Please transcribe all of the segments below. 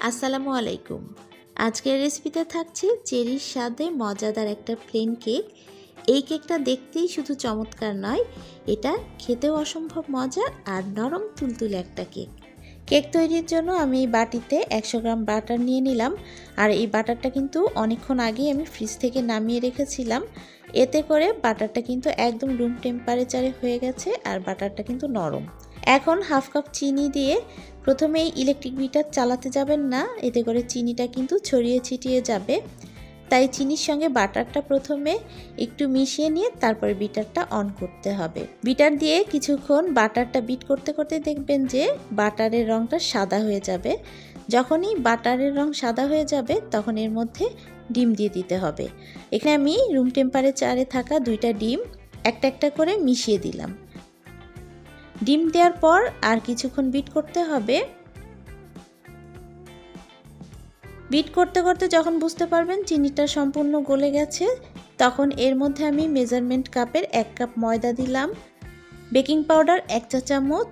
আসসালামু আলাইকুম। আজকের রেসিপিতে থাকছে চেরির স্বাদে মজাদার একটা প্লেন কেক। এই কেকটা দেখতেই শুধু চমৎকার নয়, এটা খেতেও অসম্ভব মজার আর নরম তুলতুলে একটা কেক। কেক তৈরির জন্য আমি এই বাটিতে 100 গ্রাম বাটার নিয়ে নিলাম। আর এই বাটারটা কিন্তু অনেকক্ষণ আগেই আমি ফ্রিজ থেকে নামিয়ে রেখেছিলাম। এতে করে বাটারটা কিন্তু একদম রুম টেম্পারেচারে হয়ে গেছে আর বাটারটা কিন্তু নরম। এখন হাফ কাপ চিনি দিয়ে প্রথমেই ইলেকট্রিক বিটার চালাতে যাবেন না, এতে করে চিনিটা কিন্তু ছড়িয়ে ছিটিয়ে যাবে। তাই চিনির সঙ্গে বাটারটা প্রথমে একটু মিশিয়ে নিয়ে তারপর বিটারটা অন করতে হবে। বিটার দিয়ে কিছুক্ষণ বাটারটা বিট করতে করতে দেখবেন যে বাটারের রঙটা সাদা হয়ে যাবে। যখনই বাটারের রং সাদা হয়ে যাবে তখন এর মধ্যে ডিম দিয়ে দিতে হবে। এখানে আমি রুম টেম্পারেচারে থাকা 2টা ডিম একটা একটা করে মিশিয়ে দিলাম। ডিম দেওয়ার পর আর কিছুক্ষণ বিট করতে হবে। বিট করতে করতে যখন বুঝতে পারবেন চিনিটা সম্পূর্ণ গলে গেছে, তখন এর মধ্যে আমি মেজারমেন্ট কাপের 1 কাপ ময়দা দিলাম, বেকিং পাউডার 1 চা চামচ,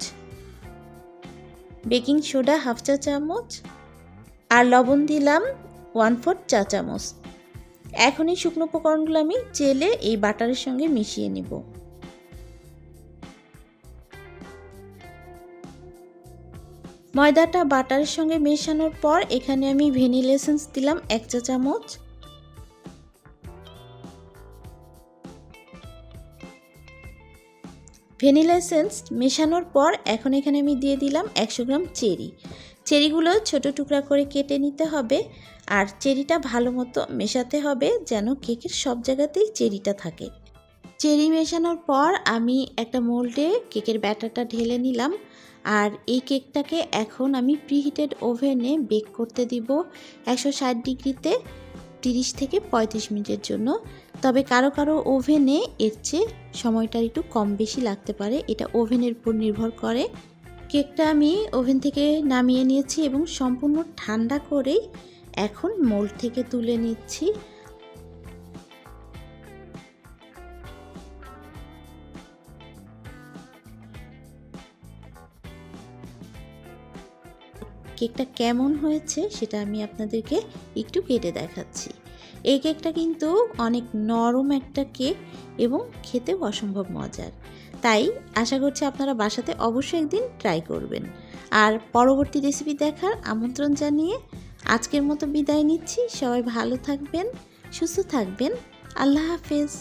বেকিং সোডা হাফ চা চামচ আর লবণ দিলাম 1/4 চা চামচ। এখন এই শুকনো উপকরণগুলো আমি চেলে এই বাটারের সঙ্গে মিশিয়ে নিব। ময়দাটা বাটারের সঙ্গে মেশানোর পর এখানে আমি ভ্যানিলা এসেন্স দিলাম 1 চা চামচ, ভ্যানিলা এসেন্স মেশানোর পর এখন এখানে আমি দিয়ে দিলাম 100 গ্রাম চেরি। চেরিগুলো ছোট টুকরা করে কেটে নিতে হবে আর চেরিটা ভালো মতো মেশাতে হবে যেন কেকের সব জায়গাতেই চেরিটা থাকে। চেরি মেশানোর পর আমি একটা মোল্ডে কেকের ব্যাটারটা ঢেলে নিলাম আর এই কেকটাকে এখন আমি প্রিহিটেড ওভেনে বেক করতে দিব 160 ডিগ্রিতে 30 থেকে 35 মিনিটের জন্য। তবে কারো কারো ওভেনে এর চেয়ে সময়টা একটু কম বেশি লাগতে পারে, এটা ওভেনের উপর নির্ভর করে। কেকটা আমি ওভেন থেকে নামিয়ে নিয়েছি এবং সম্পূর্ণ ঠান্ডা করেই এখন মোল্ড থেকে তুলে নিচ্ছি। কেকটা কেমন হয়েছে সেটা আমি আপনাদেরকে একটু কেটে দেখাচ্ছি। এই কেকটা কিন্তু অনেক নরম একটা কেক এবং খেতেও অসম্ভব মজার। তাই আশা করছি আপনারা বাসাতে অবশ্যই একদিন ট্রাই করবেন। আর পরবর্তী রেসিপি দেখার আমন্ত্রণ জানিয়ে আজকের মতো বিদায় নিচ্ছি। সবাই ভালো থাকবেন, সুস্থ থাকবেন। আল্লাহ হাফেজ।